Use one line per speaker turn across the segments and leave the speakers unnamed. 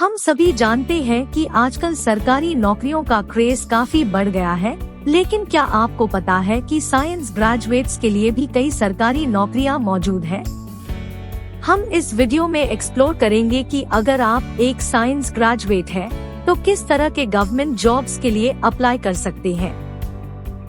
हम सभी जानते हैं कि आजकल सरकारी नौकरियों का क्रेज काफी बढ़ गया है, लेकिन क्या आपको पता है कि साइंस ग्रेजुएट्स के लिए भी कई सरकारी नौकरियां मौजूद हैं? हम इस वीडियो में एक्सप्लोर करेंगे कि अगर आप एक साइंस ग्रेजुएट हैं, तो किस तरह के गवर्नमेंट जॉब्स के लिए अप्लाई कर सकते हैं।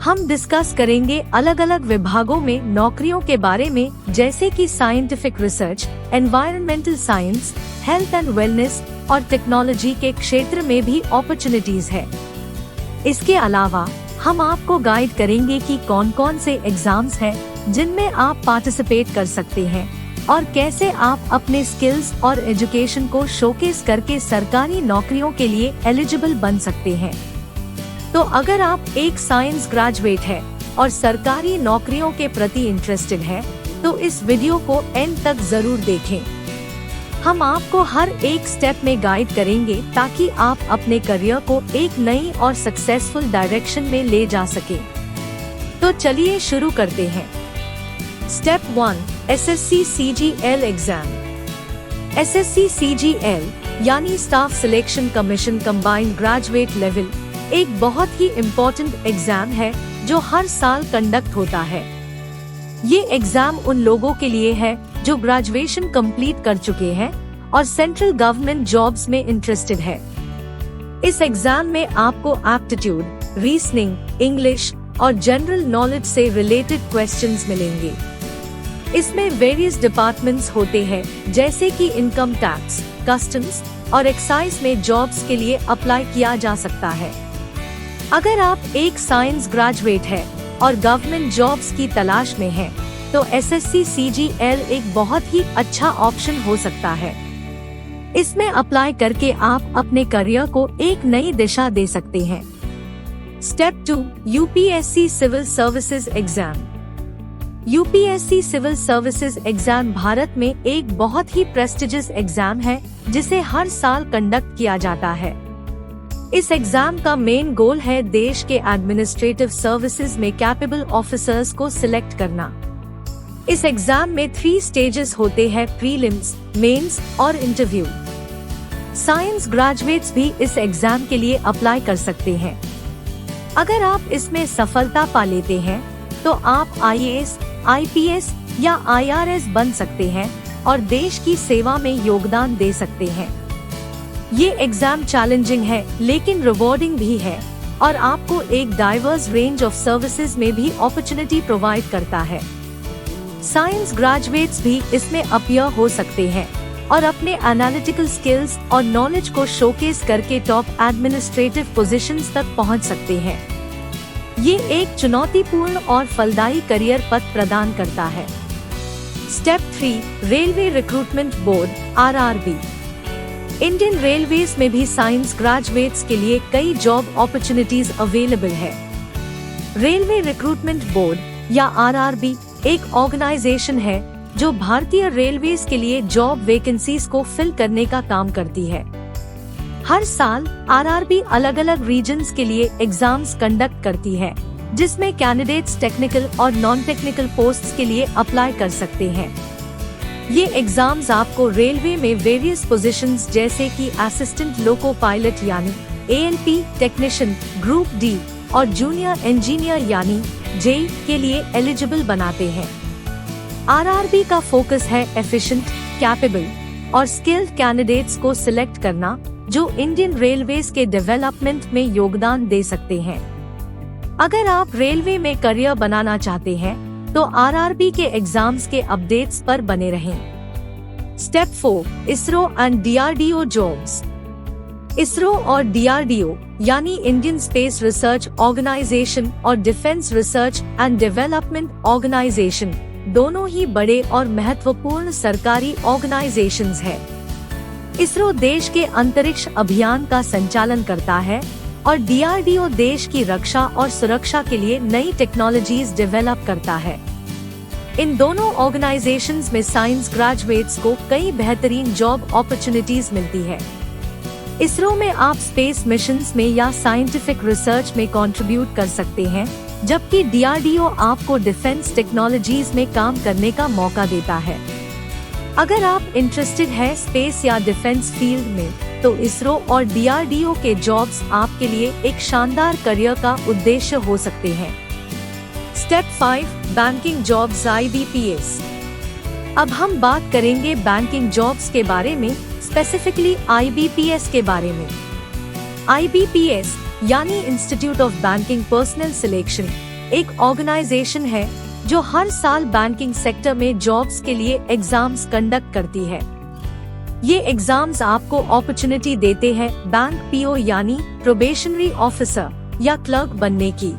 हम डिस्कस करेंगे अलग अलग विभागों में नौकरियों के बारे में, जैसे कि scientific research, environmental science, health and wellness और टेक्नोलॉजी के क्षेत्र में भी अपॉर्चुनिटीज है। इसके अलावा हम आपको गाइड करेंगे कि कौन कौन से एग्जाम्स हैं जिनमें आप पार्टिसिपेट कर सकते हैं और कैसे आप अपने स्किल्स और एजुकेशन को शोकेस करके सरकारी नौकरियों के लिए एलिजिबल बन सकते हैं। तो अगर आप एक साइंस ग्रेजुएट है और सरकारी नौकरियों के प्रति इंटरेस्टेड है, तो इस वीडियो को एंड तक जरूर देखें। हम आपको हर एक स्टेप में गाइड करेंगे ताकि आप अपने करियर को एक नई और सक्सेसफुल डायरेक्शन में ले जा सके। तो चलिए शुरू करते हैं। Step 1, SSC CGL exam. SSC CGL यानी staff selection commission combined graduate level एक बहुत ही इम्पोर्टेंट एग्जाम है जो हर साल कंडक्ट होता है। ये एग्जाम उन लोगों के लिए है जो ग्रेजुएशन कंप्लीट कर चुके हैं और सेंट्रल गवर्नमेंट जॉब्स में इंटरेस्टेड है। इस एग्जाम में आपको एप्टीट्यूड, रीजनिंग, इंग्लिश और जनरल नॉलेज से रिलेटेड क्वेश्चंस मिलेंगे। इसमें वेरियस डिपार्टमेंट्स होते हैं, जैसे कि इनकम टैक्स, कस्टम्स और एक्साइज में जॉब्स के लिए अप्लाई किया जा सकता है। अगर आप एक साइंस ग्रेजुएट है और गवर्नमेंट जॉब्स की तलाश में है, तो SSC CGL एक बहुत ही अच्छा ऑप्शन हो सकता है। इसमें अप्लाई करके आप अपने करियर को एक नई दिशा दे सकते हैं। Step 2, UPSC civil services exam. UPSC civil services exam Bharat में एक बहुत ही प्रेस्टिजियस एग्जाम है जिसे हर साल कंडक्ट किया जाता है। इस एग्जाम का मेन गोल है देश के एडमिनिस्ट्रेटिव सर्विसेज में कैपेबल ऑफिसर्स को सिलेक्ट करना। इस एग्जाम में 3 स्टेजेस होते हैं, प्रीलिम्स, मेंस और इंटरव्यू। साइंस ग्रेजुएट्स भी इस एग्जाम के लिए अप्लाई कर सकते हैं। अगर आप इसमें सफलता पा लेते हैं, तो आप IAS, IPS या IRS बन सकते हैं और देश की सेवा में योगदान दे सकते हैं। ये एग्जाम चैलेंजिंग है लेकिन रिवॉर्डिंग भी है और आपको एक डाइवर्स रेंज ऑफ सर्विसेज में भी अपॉर्चुनिटी प्रोवाइड करता है। साइंस ग्रेजुएट्स भी इसमें अपीयर हो सकते हैं और अपने एनालिटिकल स्किल्स और नॉलेज को शोकेस करके टॉप एडमिनिस्ट्रेटिव पोजीशंस तक पहुंच सकते हैं। ये एक चुनौतीपूर्ण और फलदायी करियर पथ प्रदान करता है। Step 3, railway recruitment board RRB। Indian railways में भी साइंस ग्रेजुएट्स के लिए कई जॉब अपॉर्चुनिटीज अवेलेबल है। रेलवे रिक्रूटमेंट बोर्ड या RRB एक ऑर्गेनाइजेशन है जो भारतीय रेलवेज के लिए जॉब वैकेंसीज को फिल करने का काम करती है। हर साल RRB अलग अलग रीजन्स के लिए एग्जाम्स कंडक्ट करती है, जिसमें कैंडिडेट्स टेक्निकल और नॉन टेक्निकल पोस्ट्स के लिए अप्लाई कर सकते हैं। ये एग्जाम्स आपको रेलवे में वेरियस पोजीशंस जैसे कि असिस्टेंट लोको पायलट यानी ALP टेक्नीशियन, ग्रुप D और जूनियर इंजीनियर यानी JEE के लिए एलिजिबल बनाते हैं। RRB का फोकस है एफिशिएंट, कैपेबल और स्किल्ड कैंडिडेट्स को सिलेक्ट करना जो इंडियन रेलवेज के डेवलपमेंट में योगदान दे सकते हैं। अगर आप रेलवे में करियर बनाना चाहते हैं, तो RRB के एग्जाम्स के अपडेट्स पर बने रहें। Step 4, ISRO and DRDO jobs. ISRO और DRDO यानी इंडियन स्पेस रिसर्च ऑर्गेनाइजेशन और defence research and development organisation दोनों ही बड़े और महत्वपूर्ण सरकारी ऑर्गेनाइजेशंस हैं। ISRO देश के अंतरिक्ष अभियान का संचालन करता है और DRDO देश की रक्षा और सुरक्षा के लिए नई टेक्नोलॉजीज डेवलप करता है। इन दोनों ऑर्गेनाइजेशंस में साइंस ग्रेजुएट्स को कई बेहतरीन जॉब अपॉर्चुनिटीज मिलती है। ISRO में आप स्पेस मिशंस में या साइंटिफिक रिसर्च में कंट्रीब्यूट कर सकते हैं, जबकि DRDO आपको डिफेंस टेक्नोलॉजीज में काम करने का मौका देता है। अगर आप इंटरेस्टेड है स्पेस या डिफेंस फील्ड में, तो इसरो और DRDO के जॉब्स आपके लिए एक शानदार करियर का उद्देश्य हो सकते हैं। Step 5, banking jobs IBPS। अब हम बात करेंगे बैंकिंग जॉब्स के बारे में, स्पेसिफिकली IBPS के बारे में। IBPS यानी institute of banking personal selection एक ऑर्गेनाइजेशन है जो हर साल बैंकिंग सेक्टर में जॉब्स के लिए एग्जाम्स कंडक्ट करती है। ये एग्जाम्स आपको अपॉर्चुनिटी देते हैं बैंक PO यानी प्रोबेशनरी ऑफिसर या क्लर्क बनने की।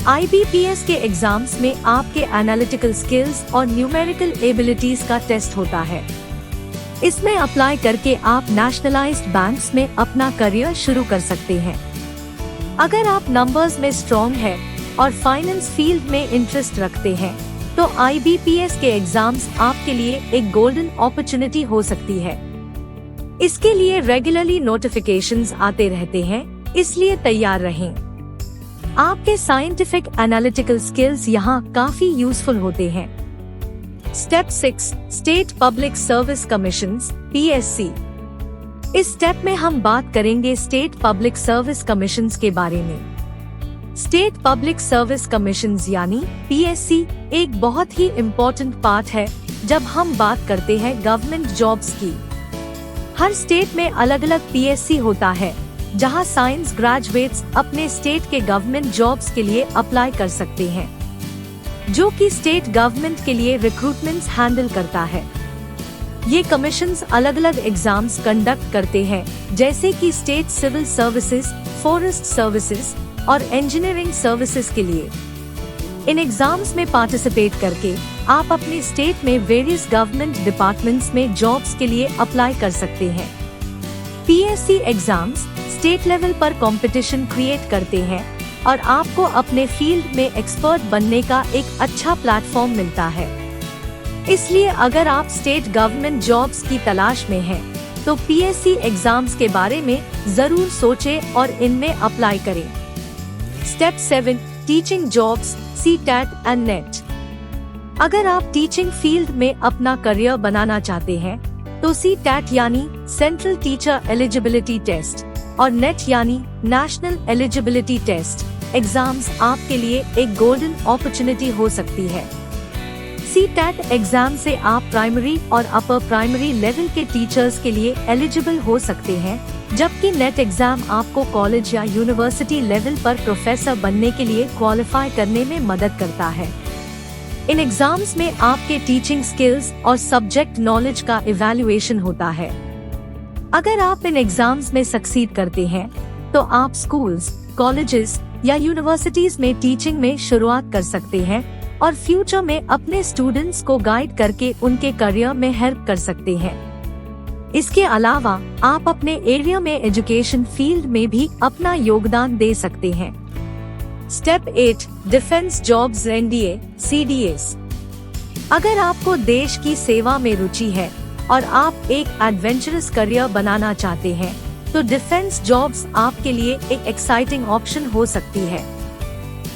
IBPS के एग्जाम्स में आपके एनालिटिकल स्किल्स और न्यूमेरिकल एबिलिटीज का टेस्ट होता है। इसमें अप्लाई करके आप नेशनलाइज्ड बैंक्स में अपना करियर शुरू कर सकते हैं। अगर आप नंबर्स में स्ट्रॉन्ग है और फाइनेंस फील्ड में इंटरेस्ट रखते हैं तो IBPS के एग्जाम्स आपके लिए एक गोल्डन अपॉर्चुनिटी हो सकती है। इसके लिए रेगुलरली नोटिफिकेशंस आते रहते हैं, इसलिए तैयार रहें। आपके साइंटिफिक एनालिटिकल स्किल्स यहाँ काफी यूजफुल होते हैं। Step 6, state public service commissions PSC। इस स्टेप में हम बात करेंगे स्टेट पब्लिक सर्विस कमीशंस के बारे में। स्टेट पब्लिक सर्विस कमीशंस यानी PSC एक बहुत ही इम्पोर्टेंट पार्ट है जब हम बात करते हैं गवर्नमेंट जॉब्स की। हर स्टेट में अलग अलग PSC होता है जहां साइंस ग्रेजुएट्स अपने स्टेट के गवर्नमेंट जॉब्स के लिए अप्लाई कर सकते हैं, जो कि स्टेट गवर्नमेंट के लिए रिक्रूटमेंट्स हैंडल करता है। ये कमीशंस अलग अलग एग्जाम्स कंडक्ट करते हैं, जैसे कि state civil services, forest services और इंजीनियरिंग सर्विसेज के लिए। इन एग्जाम्स में पार्टिसिपेट करके आप अपने स्टेट में वेरियस गवर्नमेंट डिपार्टमेंट्स में जॉब्स के लिए अप्लाई कर सकते हैं। PSC एग्जाम्स स्टेट लेवल पर कंपटीशन क्रिएट करते हैं और आपको अपने फील्ड में एक्सपर्ट बनने का एक अच्छा प्लेटफॉर्म मिलता है। इसलिए अगर आप स्टेट गवर्नमेंट जॉब्स की तलाश में हैं, तो PSC एग्जाम्स के बारे में जरूर सोचें और इनमें अप्लाई करें। Step 7, teaching jobs CTET and NET। अगर आप टीचिंग फील्ड में अपना करियर बनाना चाहते हैं तो CTET यानी सेंट्रल टीचर एलिजिबिलिटी टेस्ट और NET यानी नेशनल एलिजिबिलिटी टेस्ट एग्जाम्स आपके लिए एक गोल्डन अपॉर्चुनिटी हो सकती है। CTET एग्जाम से आप प्राइमरी और अपर प्राइमरी लेवल के टीचर्स के लिए एलिजिबल हो सकते हैं, जबकि NET एग्जाम आपको कॉलेज या यूनिवर्सिटी लेवल पर प्रोफेसर बनने के लिए क्वालिफाई करने में मदद करता है। इन एग्जाम्स में आपके टीचिंग स्किल्स और सब्जेक्ट नॉलेज का इवैल्यूएशन होता है। अगर आप इन एग्जाम्स में सक्सीड करते हैं तो आप स्कूल्स, कॉलेजेस या यूनिवर्सिटीज में टीचिंग में शुरुआत कर सकते हैं और फ्यूचर में अपने स्टूडेंट्स को गाइड करके उनके करियर में हेल्प कर सकते हैं। इसके अलावा आप अपने एरिया में एजुकेशन फील्ड में भी अपना योगदान दे सकते हैं। Step 8, defence jobs NDA CDS। अगर आपको देश की सेवा में रुचि है और आप एक एडवेंचरस करियर बनाना चाहते हैं, तो डिफेंस जॉब्स आपके लिए एक एक्साइटिंग ऑप्शन हो सकती है।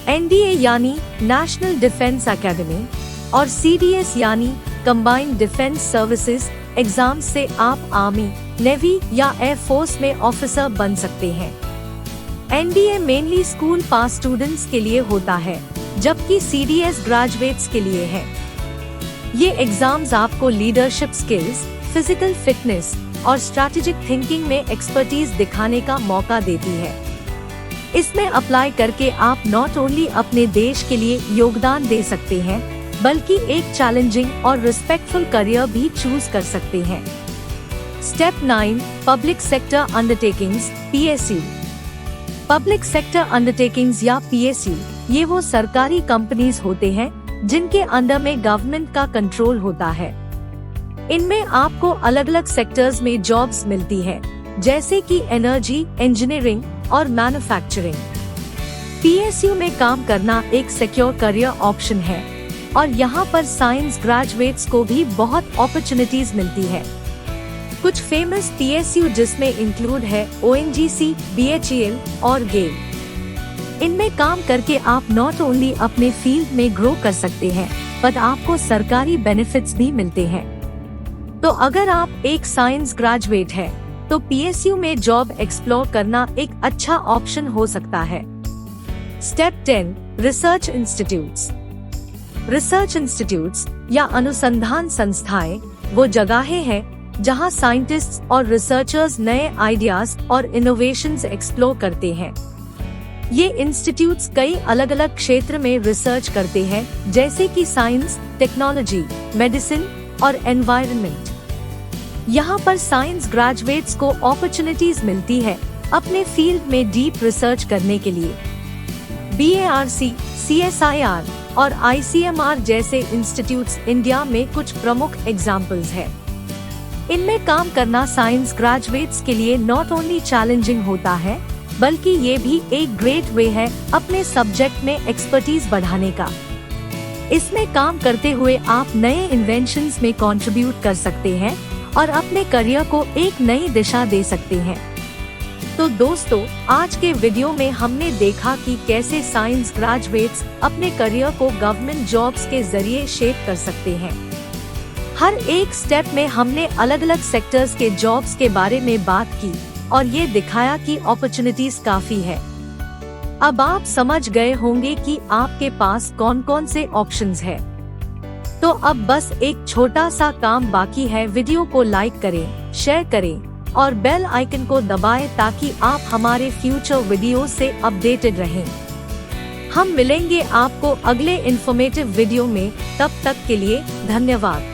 NDA यानी नेशनल डिफेंस एकेडमी और CDS यानी कंबाइंड डिफेंस सर्विसेज एग्जाम से आप आर्मी, नेवी या एयर फोर्स में ऑफिसर बन सकते हैं। NDA मेनली स्कूल पास स्टूडेंट्स के लिए होता है, जबकि CDS ग्रेजुएट्स के लिए है। ये एग्जाम्स आपको लीडरशिप स्किल्स, फिजिकल फिटनेस और स्ट्रैटेजिक थिंकिंग में एक्सपर्टीज दिखाने का मौका देती है। इसमें अप्लाई करके आप नॉट ओनली अपने देश के लिए योगदान दे सकते हैं, बल्कि एक चैलेंजिंग और रिस्पेक्टफुल करियर भी चूज कर सकते हैं। Step 9, public sector undertakings PSU। Public sector undertakings या PSU ये वो सरकारी कंपनीज होते हैं जिनके अंडर में गवर्नमेंट का कंट्रोल होता है। इनमें आपको अलग अलग सेक्टर्स में जॉब्स मिलती है, जैसे कि एनर्जी, इंजीनियरिंग और मैन्युफैक्चरिंग। PSU में काम करना एक सिक्योर करियर ऑप्शन है और यहाँ पर साइंस ग्रेजुएट्स को भी बहुत अपॉर्चुनिटीज मिलती है। कुछ फेमस PSU जिसमें इंक्लूड है ONGC, BHEL और GAIL। इनमें काम करके आप नॉट ओनली अपने फील्ड में ग्रो कर सकते हैं, पर आपको सरकारी बेनिफिट्स भी मिलते हैं। तो अगर आप एक साइंस ग्रेजुएट है, तो PSU में जॉब एक्सप्लोर करना एक अच्छा ऑप्शन हो सकता है। Step 10, research institutes. Research institutes या अनुसंधान संस्थाएं वो जगहें हैं जहां साइंटिस्ट्स और रिसर्चर्स नए आइडियाज और इनोवेशंस एक्सप्लोर करते हैं। ये इंस्टीट्यूट्स कई अलग अलग क्षेत्र में रिसर्च करते हैं, जैसे कि साइंस, टेक्नोलॉजी, मेडिसिन और एनवायरनमेंट। यहाँ पर साइंस ग्रेजुएट्स को अपॉर्चुनिटीज मिलती है अपने फील्ड में डीप रिसर्च करने के लिए। BARC, CSIR और ICMR जैसे इंस्टीट्यूट्स इंडिया में कुछ प्रमुख एग्जाम्पल्स हैं। इनमें काम करना साइंस ग्रेजुएट्स के लिए नॉट ओनली चैलेंजिंग होता है, बल्कि ये भी एक ग्रेट वे है अपने सब्जेक्ट में एक्सपर्टीज बढ़ाने का। इसमें काम करते हुए आप नए इन्वेंशंस में कंट्रीब्यूट कर सकते हैं और अपने करियर को एक नई दिशा दे सकते हैं। तो दोस्तों, आज के वीडियो में हमने देखा कि कैसे साइंस ग्रेजुएट्स अपने करियर को गवर्नमेंट जॉब्स के जरिए शेप कर सकते हैं। हर एक स्टेप में हमने अलग अलग सेक्टर्स के जॉब्स के बारे में बात की और ये दिखाया कि अपॉर्चुनिटीज काफी है। अब आप समझ गए होंगे कि आपके पास कौन कौन से ऑप्शंस हैं। तो अब बस एक छोटा सा काम बाकी है, वीडियो को लाइक करें, शेयर करें और बेल आइकन को दबाएं ताकि आप हमारे फ्यूचर वीडियो से अपडेटेड रहें। हम मिलेंगे आपको अगले इन्फॉर्मेटिव वीडियो में, तब तक के लिए धन्यवाद।